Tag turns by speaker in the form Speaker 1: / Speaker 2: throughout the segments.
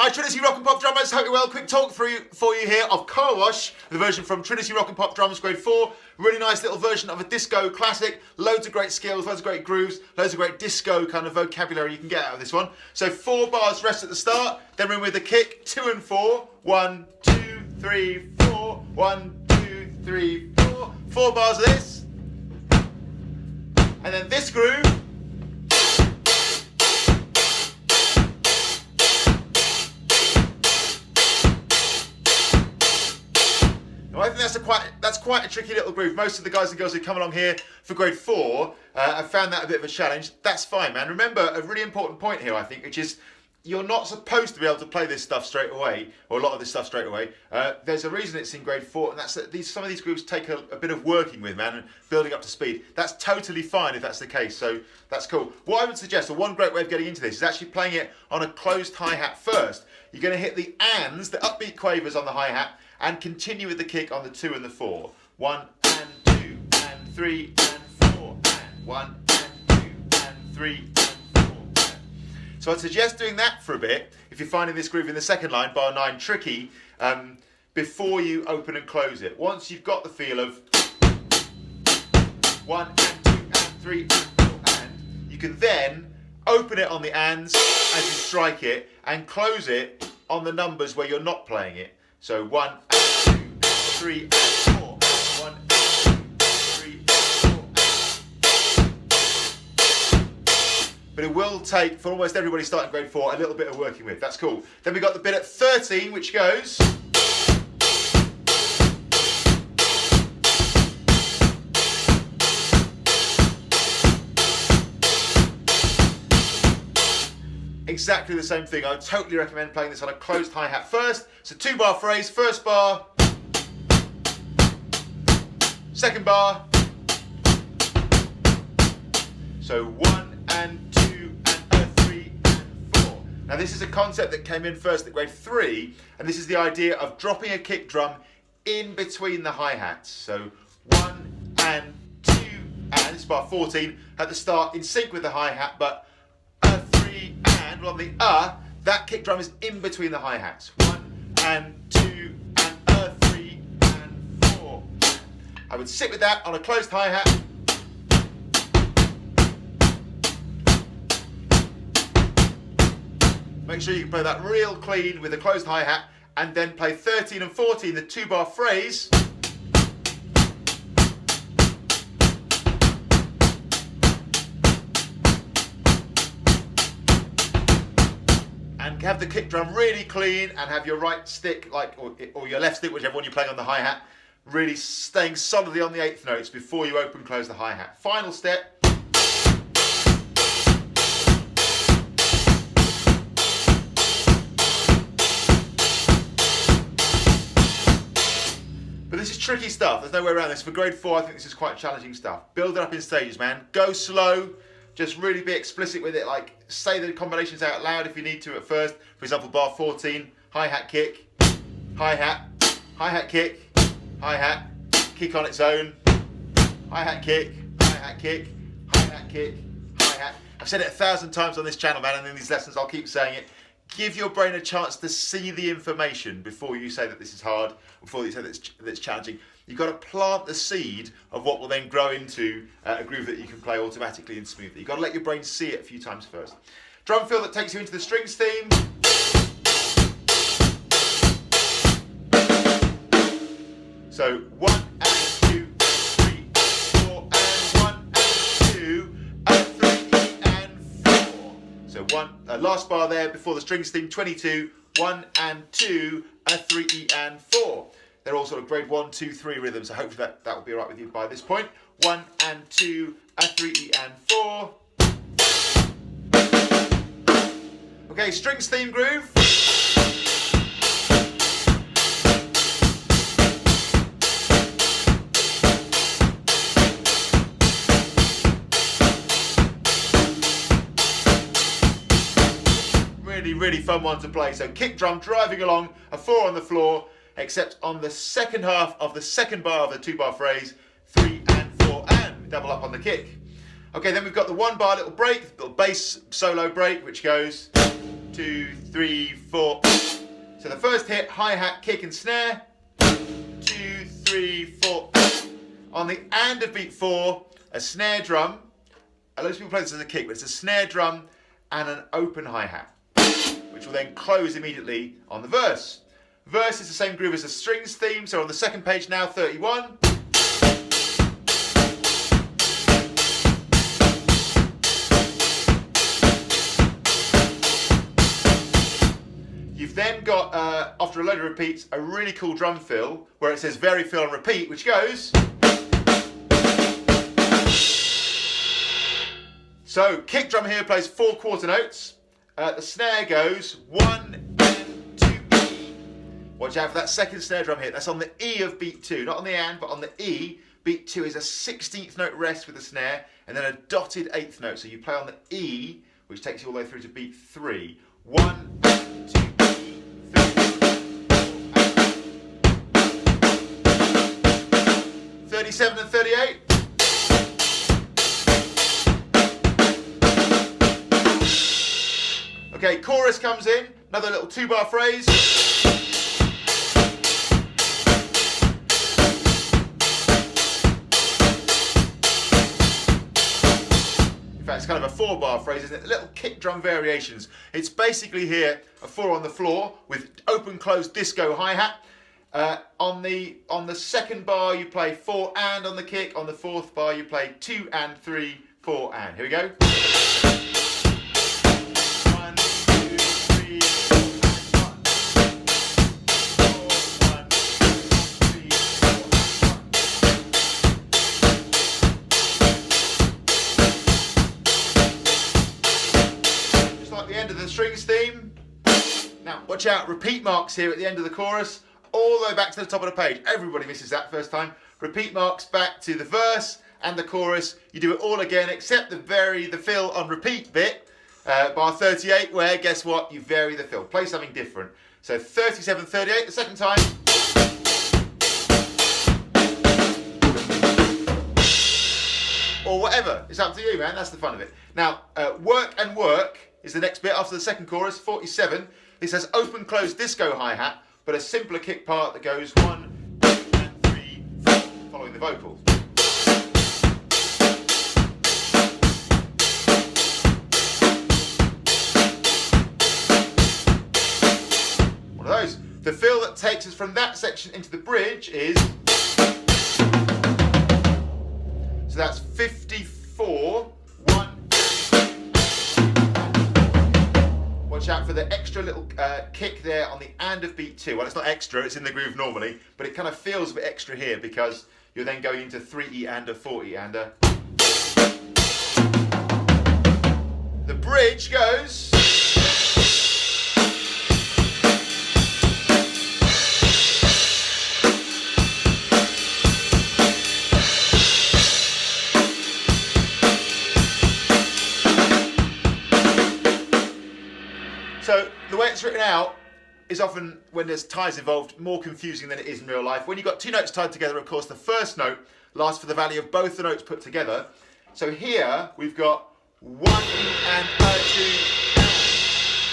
Speaker 1: Hi Trinity Rock and Pop Drummers, hope you're well. Quick talk for you here of Car Wash, the version from Trinity Rock and Pop Drums Grade 4. Really nice little version of a disco classic. Loads of great skills, loads of great grooves, loads of great disco kind of vocabulary you can get out of this one. So 4 bars rest at the start, then we're in with the kick, 2 and 4. 1, 2, 3, 4. 1, 2, 3, 4. 4 bars of this. And then this groove. I think that's quite a tricky little groove. Most of the guys and girls who come along here for grade 4 have found that a bit of a challenge. That's fine, man. Remember a really important point here, I think, which is you're not supposed to be able to play this stuff straight away, or a lot of this stuff straight away. There's a reason it's in grade 4, and that's that some of these grooves take a bit of working with, man, and building up to speed. That's totally fine if that's the case, so that's cool. What I would suggest, or one great way of getting into this, is actually playing it on a closed hi-hat first. You're going to hit the ands, the upbeat quavers on the hi-hat, and continue with the kick on the 2 and the 4. 1 and 2 and 3 and 4 and 1 and 2 and 3 and 4 and. So I'd suggest doing that for a bit if you're finding this groove in the second line, bar 9, tricky, before you open and close it. Once you've got the feel of 1 and 2 and 3 and 4 and, you can then open it on the ands as you strike it and close it on the numbers where you're not playing it. So 1 and 2 and 3 and 4. 1 and 2 and 3 and 4. But it will take, for almost everybody starting grade 4, a little bit of working with. That's cool. Then we got the bit at 13, which goes. Exactly the same thing. I would totally recommend playing this on a closed hi-hat first. So 2-bar phrase, first bar, second bar. So 1 and 2 and 3 and 4. Now this is a concept that came in first at grade 3, and this is the idea of dropping a kick drum in between the hi-hats. So 1 and 2 and, this is bar 14, at the start in sync with the hi-hat, but 3 and, well, on the that kick drum is in between the hi-hats. 1 and 2 and 3 and 4. I would sit with that on a closed hi-hat. Make sure you can play that real clean with a closed hi-hat, and then play 13 and 14, the 2-bar phrase. And have the kick drum really clean, and have your right stick, or your left stick, whichever one you're playing on the hi-hat, really staying solidly on the 8th notes before you open and close the hi-hat. Final step. But this is tricky stuff. There's no way around this. For grade 4, I think this is quite challenging stuff. Build it up in stages, man. Go slow. Just really be explicit with it, like say the combinations out loud if you need to at first. For example, bar 14, hi-hat kick, hi-hat, hi-hat kick, hi-hat, kick on its own, hi-hat kick, hi-hat kick, hi-hat kick, hi-hat. I've said it 1,000 times on this channel, man, and in these lessons I'll keep saying it. Give your brain a chance to see the information before you say that this is hard, before you say that it's challenging. You've got to plant the seed of what will then grow into a groove that you can play automatically and smoothly. You've got to let your brain see it a few times first. Drum fill that takes you into the strings theme. So 1 and 2 and 3 and 4 and 1 and 2 and 3 and 4. So last bar there before the strings theme, 22, 1 and 2 and 3 and 4. They're all sort of grade 1, 2, 3 rhythms, so hopefully that will be all right with you by this point. 1 and 2 and 3 and 4. Okay, strings theme groove. Really fun one to play. So kick drum driving along, a 4 on the floor, except on the second half of the second bar of the 2-bar phrase, 3 and 4 and, double up on the kick. Okay, then we've got the 1-bar little break, little bass solo break, which goes 2 2, 3, 4. So the first hit, hi-hat, kick and snare. 2, 3, 4. On the and of beat 4, a snare drum. A lot of people play this as a kick, but it's a snare drum and an open hi-hat, which will then close immediately on the verse. Verse is the same groove as the strings theme, so on the second page now, 31. You've then got, after a load of repeats, a really cool drum fill where it says vary, fill and repeat, which goes. So, kick drum here plays 4 quarter notes. The snare goes 1 and 2 E. Watch out for that second snare drum hit. That's on the E of beat 2, not on the and, but on the E. Beat 2 is a 16th note rest with the snare, and then a dotted 8th note. So you play on the E, which takes you all the way through to beat 3. 1 and 2 E, 37 and 38. Okay, chorus comes in, another little 2-bar phrase. In fact, it's kind of a 4-bar phrase, isn't it? Little kick drum variations. It's basically here a 4 on the floor with open closed disco hi-hat. On the second bar you play 4 and on the kick. On the 4th bar you play 2 and 3, 4 and. Here we go. Strings theme. Now watch out, repeat marks here at the end of the chorus, all the way back to the top of the page. Everybody misses that first time. Repeat marks back to the verse and the chorus. You do it all again except the fill on repeat bit, bar 38, where guess what, you vary the fill, play something different. So 37, 38 the second time. Or whatever, it's up to you, man, that's the fun of it. Now work and work is the next bit after the second chorus, 47. This has open closed disco hi-hat, but a simpler kick part that goes 1, 2 and 3, 4, following the vocals. One of those. The fill that takes us from that section into the bridge is. So that's 54. Watch out for the extra little kick there on the and of beat 2. Well, it's not extra, it's in the groove normally, but it kind of feels a bit extra here because you're then going into 3E and a 4E and a. The bridge goes. So the way it's written out is often, when there's ties involved, more confusing than it is in real life. When you've got 2 notes tied together, of course, the first note lasts for the value of both the notes put together. So here we've got 1 and a 2.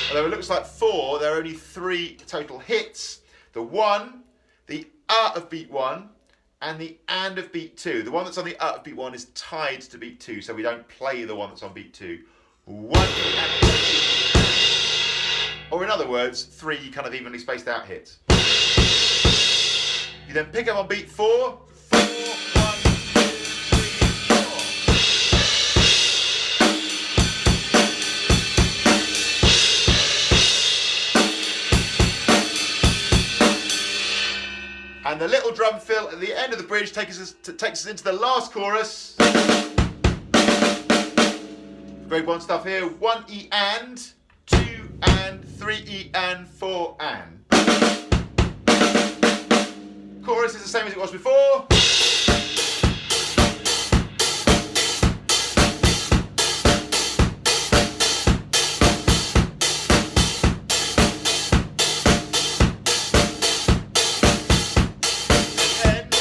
Speaker 1: Although it looks like 4, there are only 3 total hits. The 1, the of beat 1, and the and of beat 2. The one that's on the of beat 1 is tied to beat 2, so we don't play the one that's on beat 2. 1 and a 2. Or in other words, 3 kind of evenly spaced out hits. You then pick up on beat 4, 4, 1, 2, 3, 4. And the little drum fill at the end of the bridge takes us into the last chorus. Grade 1 stuff here. 1E and, 2 and, 3E and, 4 and. Chorus is the same as it was before. And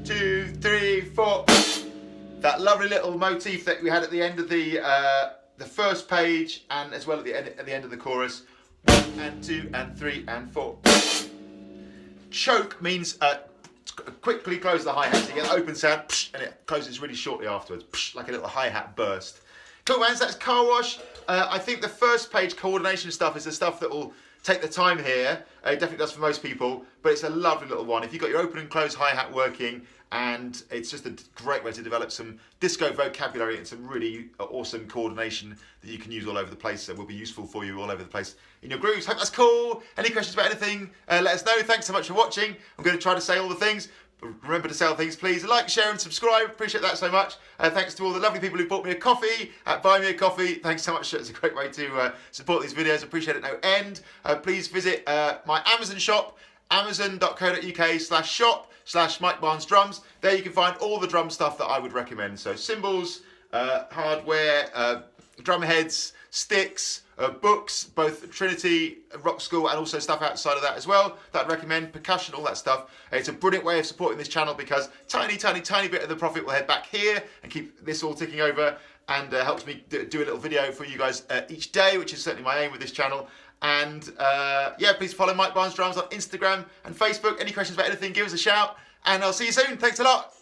Speaker 1: 2, 3, 4. That lovely little motif that we had at the end of the the first page and as well at the end of the chorus. 1 and 2 and 3 and 4. Choke means quickly close the hi-hat, so you get an open sound, and it closes really shortly afterwards, like a little hi-hat burst. Cool, man, so that's Car Wash. I think the first page coordination stuff is the stuff that will take the time here. It definitely does for most people, but it's a lovely little one. If you've got your open and close hi-hat working, and it's just a great way to develop some disco vocabulary and some really awesome coordination that you can use all over the place, that will be useful for you all over the place in your grooves. Hope that's cool. Any questions about anything, let us know. Thanks so much for watching. I'm going to try to say all the things. Remember to sell things, please. Like, share and subscribe. Appreciate that so much. Thanks to all the lovely people who bought me a coffee at Buy Me a Coffee. Thanks so much. It's a great way to support these videos. Appreciate it no end. Please visit my Amazon shop, amazon.co.uk/shop/Mike Barnes Drums. There you can find all the drum stuff that I would recommend. So cymbals, hardware, drum heads, sticks, books, both Trinity, Rock School, and also stuff outside of that as well that I'd recommend, percussion, all that stuff. It's a brilliant way of supporting this channel because tiny bit of the profit will head back here and keep this all ticking over, and helps me do a little video for you guys each day, which is certainly my aim with this channel. And yeah, please follow Mike Barnes Drums on Instagram and Facebook. Any questions about anything, give us a shout, and I'll see you soon. Thanks a lot.